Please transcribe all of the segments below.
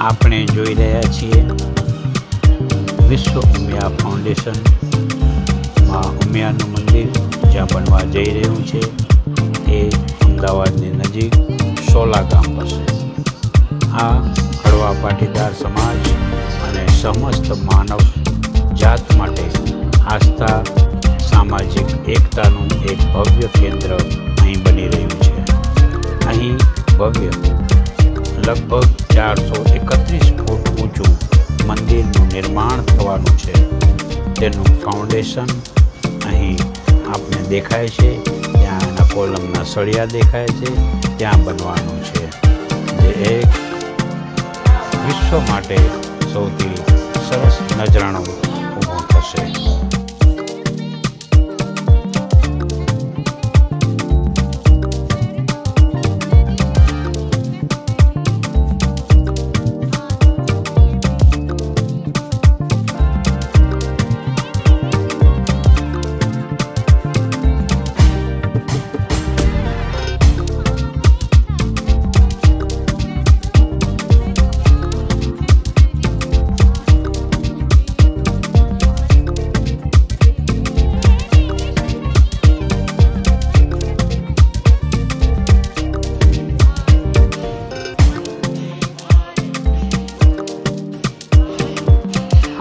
આપણે જોઈ રહ્યા છીએ વિશ્વ ઉમિયા ફાઉન્ડેશન માં ઉમિયાનું મંદિર જ્યાં બનવા જઈ રહ્યું છે એ અમદાવાદની નજીક સોલા ગામ પાસે. આ કડવા પાટીદાર સમાજ અને સમસ્ત માનવ જાત માટે આસ્થા સામાજિક એકતાનું એક ભવ્ય કેન્દ્ર અહીં બની રહ્યું છે. અહીં ભવ્ય લગભગ 431 ફૂટ ઊંચું મંદિરનું નિર્માણ થવાનું છે. તેનું ફાઉન્ડેશન અહીં આપને દેખાય છે. ત્યાં એના કોલમના સળિયા દેખાય છે. ત્યાં બનવાનું છે જે એક વિશ્વ માટે સૌથી સરસ નજરાણો ઊભો થશે.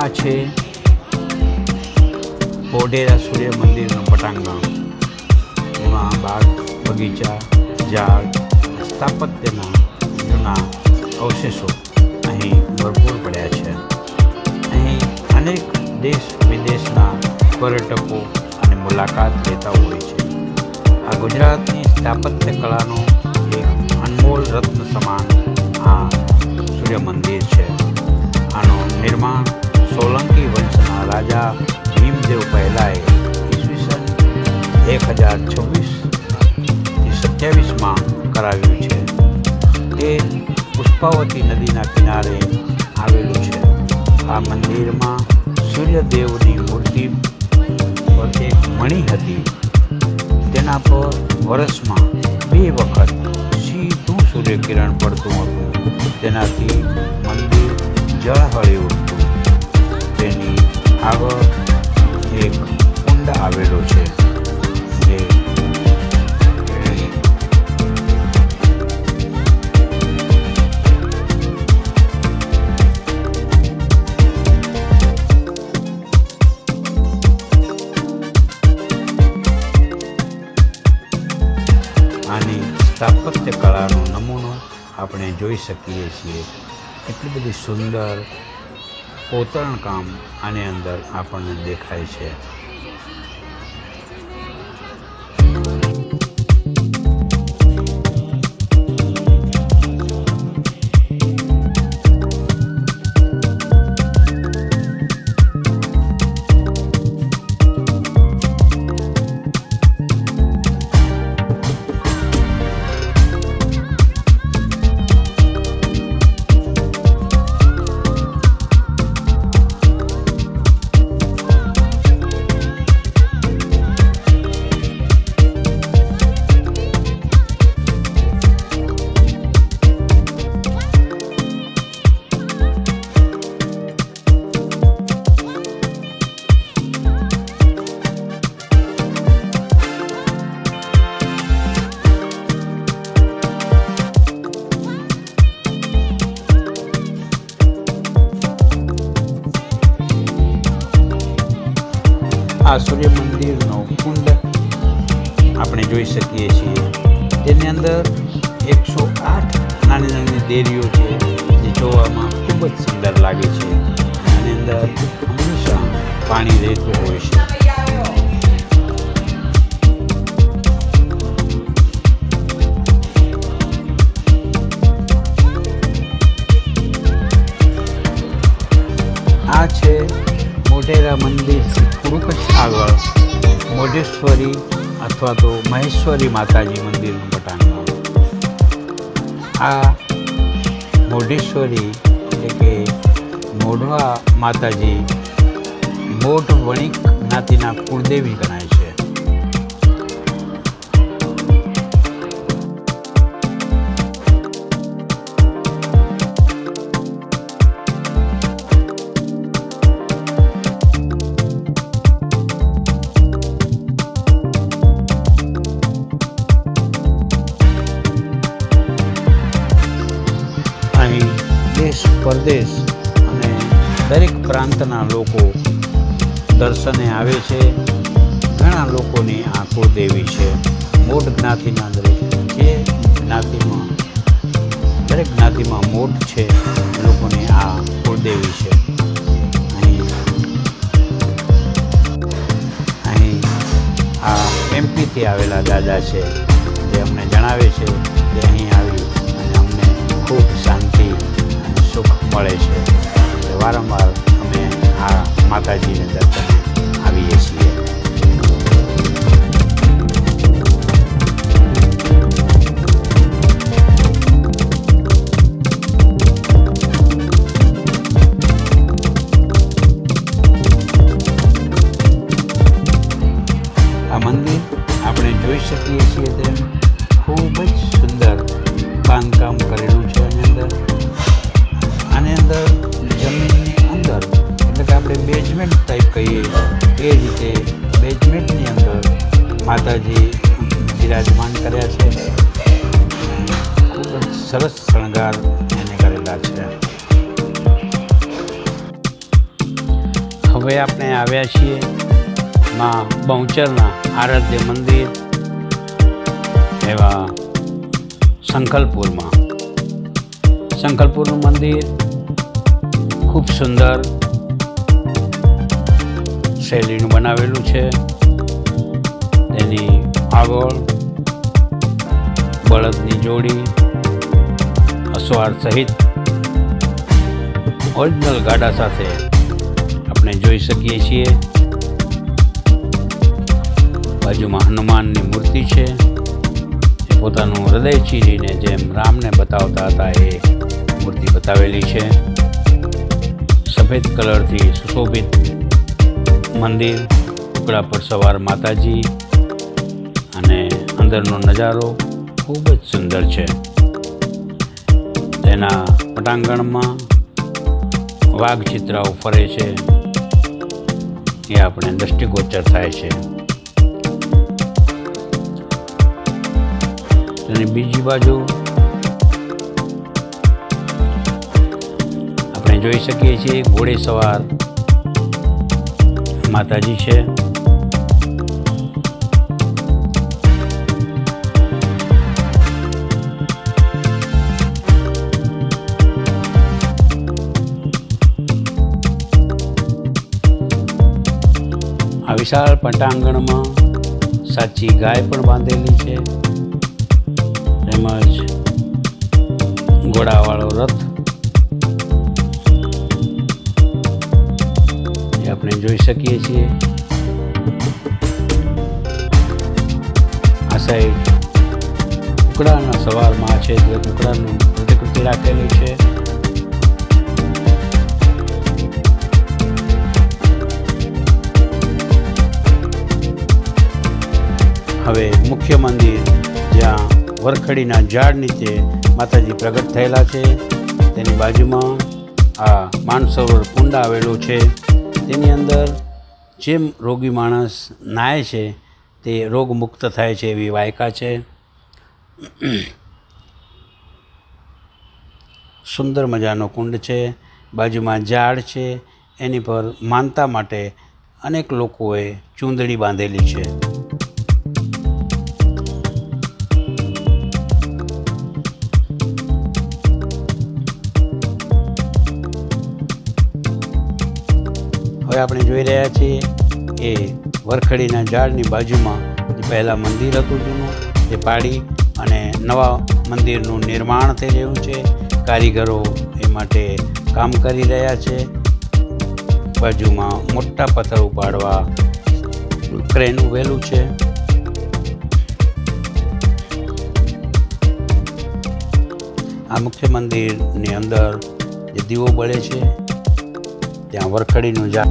આ છે મોઢેરા સૂર્ય મંદિરનું પટાંગણ. એમાં બાગ, બગીચા, ઝાડ, સ્થાપત્યના જૂના અવશેષો અહીં ભરપૂર પડ્યા છે. અહીં અનેક દેશ વિદેશના પર્યટકો અને મુલાકાત લેતા હોય છે. આ ગુજરાતની સ્થાપત્ય કલાનો એક અનમોલ રત્ન સમાન આ સૂર્ય મંદિર છે. આનું નિર્માણ સોલંકી વંશના રાજા ભીમદેવ પહેલાએ ઈસવીસન 1026-27માં કરાવ્યું છે. તે પુષ્પાવતી નદીના કિનારે આવેલું છે. આ મંદિરમાં સૂર્યદેવની મૂર્તિ પર એક મણી હતી. તેના પર વર્ષમાં 2 વખત સીધું સૂર્યકિરણ પડતું હતું. તેનાથી મંદિર ઝળહળી ઉઠતું. તેની આગળ એક કુંડ આવેલો છે જે આની સ્થાપત્ય કળાનો નમૂનો આપણે જોઈ શકીએ છીએ. એટલી બધી સુંદર કોતરણ કામ આની અંદર આપણને દેખાય છે. આ સૂર્ય મંદિરનો કુંડ આપણે જોઈ શકીએ છીએ. તેની અંદર 108 નાની નાની દેરીઓ છે જે જોવામાં ખૂબ જ સુંદર લાગે છે. આની અંદર હંમેશા પાણી રહેતું હોય છે. આ છે મોઢેરા મંદિરથી થોડુંક જ આગળ મોઢેશ્વરી અથવા તો મહેશ્વરી માતાજી મંદિરનું પટાંગણ. આ મોઢેશ્વરી એટલે કે મોઢવા માતાજી મોઢ વણિક જ્ઞાતિના કુળદેવી ગણાય છે. પરદેશ અને દરેક પ્રાંતના લોકો દર્શને આવે છે. ઘણા લોકોની આ કુળદેવી છે. મોઢ જ્ઞાતિના દરેક જ્ઞાતિમાં મોઢ છે લોકોની આ કુળદેવી છે. અહીં આ એમપીથી આવેલા દાદા છે જે અમને જણાવે છે કે અહીં આવી અને અમને ખૂબ શાંતિ અને સુખ મળે છે. વારંવાર અમે આ માતાજીને દર્શને આવીએ છીએ. મંદિર આપણે જોઈ શકીએ છીએ તેમ ખૂબ જ સુંદર બાંધકામ કરેલું છે. આની અંદર જમીનની અંદર એટલે કે આપણે બેઝમેન્ટ ટાઈપ કહીએ એ રીતે બેઝમેન્ટની અંદર માતાજી બિરાજમાન કર્યા છે. ખૂબ જ સરસ શણગાર એને કરેલા છે. હવે આપણે આવ્યા છીએ માં બહુચરના આરાધ્ય મંદિર એવા સંખલપુરમાં. સંખલપુરનું મંદિર ખૂબ સુંદર શૈલીનું બનાવેલું છે. તેની આગળ બળદની જોડી અસવાર સહિત ઓરિજિનલ ગાડા સાથે આપણે જોઈ શકીએ છીએ. બાજુમાં હનુમાનની મૂર્તિ છે. એ પોતાનું હૃદય ચીરીને જેમ રામને બતાવતા હતા એ મૂર્તિ બતાવેલી છે. સફેદ કલરથી સુશોભિત મંદિર, ટુકડા પર સવાર માતાજી અને અંદરનો નજારો ખૂબ જ સુંદર છે. તેના પટાંગણમાં વાઘ ચિત્રાઓ ફરે છે એ આપણે દૃષ્ટિગોચર થાય છે. અને બીજી બાજુ આપણે જોઈ શકીએ છીએ ઘોડે સવાર માતાજી છે. આ વિશાળ પટાંગણમાં સાચી ગાય પણ બાંધેલી છે. તેમજ ઘોડાવાળો રથ એ આપણે જોઈ શકીએ છીએ. આ સાઈડ કુકડાના સવારમાં છે તે કુકડાનું પ્રતિકૃતિ રાખેલી છે. હવે મુખ્ય મંદિર જ્યાં વરખડીના ઝાડ નીચે માતાજી પ્રગટ થયેલા છે તેની બાજુમાં આ માનસરોવર કુંડ આવેલો છે. તેની અંદર જેમ રોગી માણસ નાહે છે તે રોગમુક્ત થાય છે એવી વાયકા છે. સુંદર મજાનો કુંડ છે. બાજુમાં ઝાડ છે. એની પર માનતા માટે અનેક લોકોએ ચૂંદડી બાંધેલી છે. હવે આપણે જોઈ રહ્યા છીએ એ વરખડીના ઝાડની બાજુમાં જે પહેલાં મંદિર હતું જૂનું તે પાડી અને નવા મંદિરનું નિર્માણ થઈ રહ્યું છે. કારીગરો એ માટે કામ કરી રહ્યા છે. બાજુમાં મોટા પથ્થર ઉપાડવા ક્રેન ઉભેલું છે. આ મુખ્ય મંદિરની અંદર જે દીવો બળે છે ત્યાં વરખડીનું ઝાડ